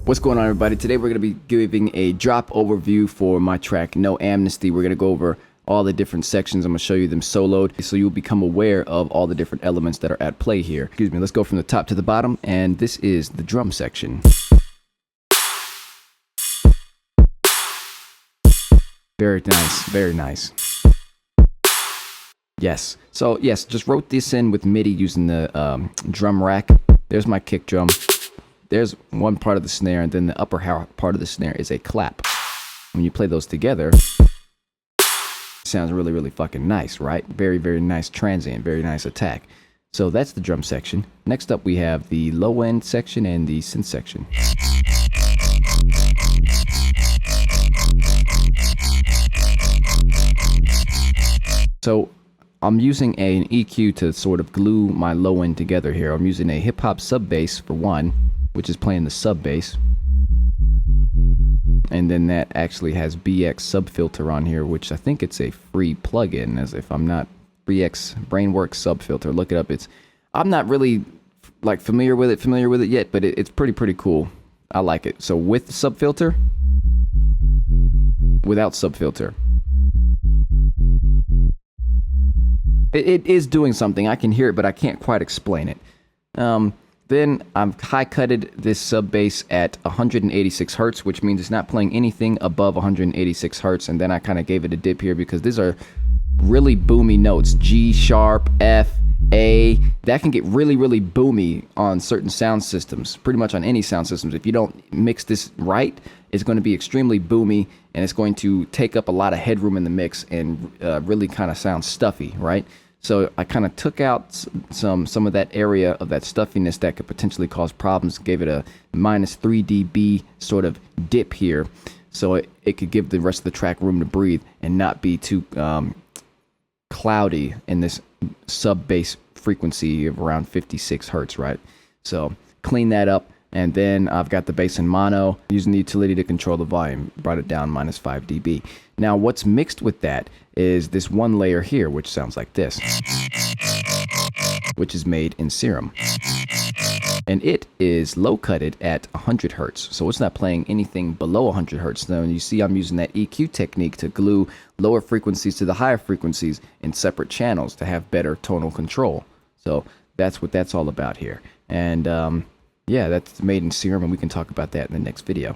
What's going on, everybody? Today we're going to be giving a drop overview for my track No Amnesty. We're going to go over all the different sections. I'm going to show you them soloed so you'll become aware of all the different elements that are at play here. Excuse me, let's go from the top to the bottom, and this is the drum section. Very nice, very nice. Yes, so yes, just wrote this in with MIDI using the drum rack. There's my kick drum. There's one part of the snare, and then the upper part of the snare is a clap. When you play those together, it sounds really, really fucking nice, right? Very, very nice transient, very nice attack. So that's the drum section. Next up, we have the low end section and the synth section. So I'm using an EQ to sort of glue my low end together here. I'm using a hip hop sub bass for one, which is playing the sub bass, and then that actually has BX sub filter on here, which I think it's a free plugin, as if I'm not BX Brainworks sub filter. Look it up. I'm not really like familiar with it yet, but it's pretty cool. I like it. So with sub filter, without sub filter, it is doing something. I can hear it, but I can't quite explain it. Then I've high-cutted this sub bass at 186 hertz, which means it's not playing anything above 186 hertz. And then I kind of gave it a dip here because these are really boomy notes. G sharp, F, A. That can get really, really boomy on certain sound systems, pretty much on any sound systems. If you don't mix this right, it's going to be extremely boomy, and it's going to take up a lot of headroom in the mix and really kind of sound stuffy, right? So I kind of took out some of that area of that stuffiness that could potentially cause problems, gave it a -3 dB sort of dip here, so it could give the rest of the track room to breathe and not be too cloudy in this sub bass frequency of around 56 hertz, right? So clean that up, and then I've got the bass in mono, using the utility to control the volume, brought it down -5 dB. Now what's mixed with that is this one layer here, which sounds like this, which is made in Serum. And it is low-cutted at 100 hertz, so it's not playing anything below 100 hertz. Now, you see I'm using that EQ technique to glue lower frequencies to the higher frequencies in separate channels to have better tonal control. So that's what that's all about here. And yeah, that's made in Serum, and we can talk about that in the next video.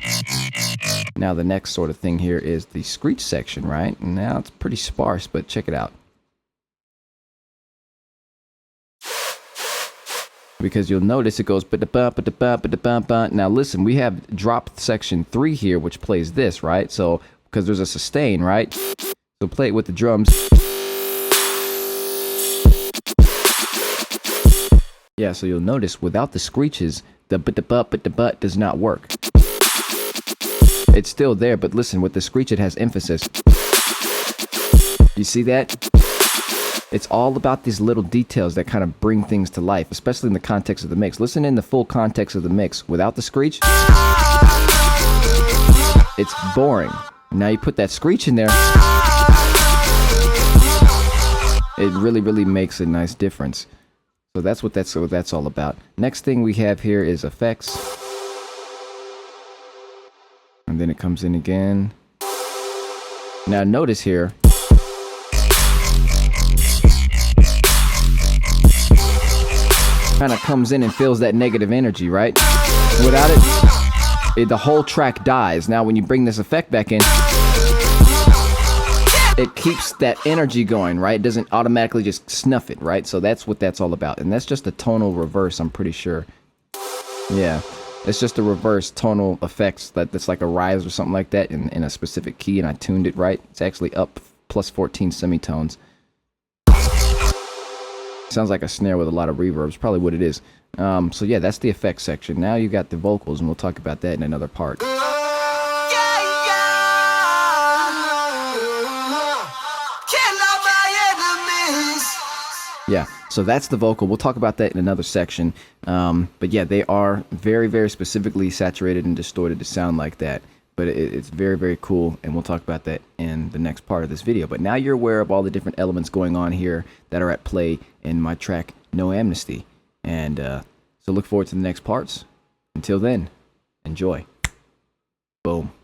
Now the next sort of thing here is the Screech section, right? Now it's pretty sparse, but check it out. Because you'll notice it goes ba-da-ba, ba-da-ba, ba-da-ba-ba. Now listen, we have drop section 3 here, which plays this, right? So, because there's a sustain, right? So play it with the drums. Yeah, so you'll notice without the screeches, the ba-da-ba, ba-da-ba does not work. It's still there, but listen, with the screech it has emphasis. You see that? It's all about these little details that kind of bring things to life, especially in the context of the mix. Listen in the full context of the mix. Without the screech, it's boring. Now you put that screech in there, it really, really makes a nice difference. So that's what that's all about. Next thing we have here is effects. And then it comes in again. Now notice here, kind of comes in and feels that negative energy, right? Without it, the whole track dies. Now when you bring this effect back in, it keeps that energy going, right? It doesn't automatically just snuff it, right? So that's what that's all about. And that's just a tonal reverse, I'm pretty sure. Yeah. It's just a reverse tonal effects that's like a rise or something like that in a specific key, and I tuned it right. It's actually up +14 semitones. Sounds like a snare with a lot of reverb. It's probably what it is. So yeah, that's the effects section. Now you got the vocals, and we'll talk about that in another part. Yeah, so that's the vocal. We'll talk about that in another section. But yeah, they are very, very specifically saturated and distorted to sound like that. But it's very, very cool, and we'll talk about that in the next part of this video. But now you're aware of all the different elements going on here that are at play in my track, No Amnesty. And so look forward to the next parts. Until then, enjoy. Boom.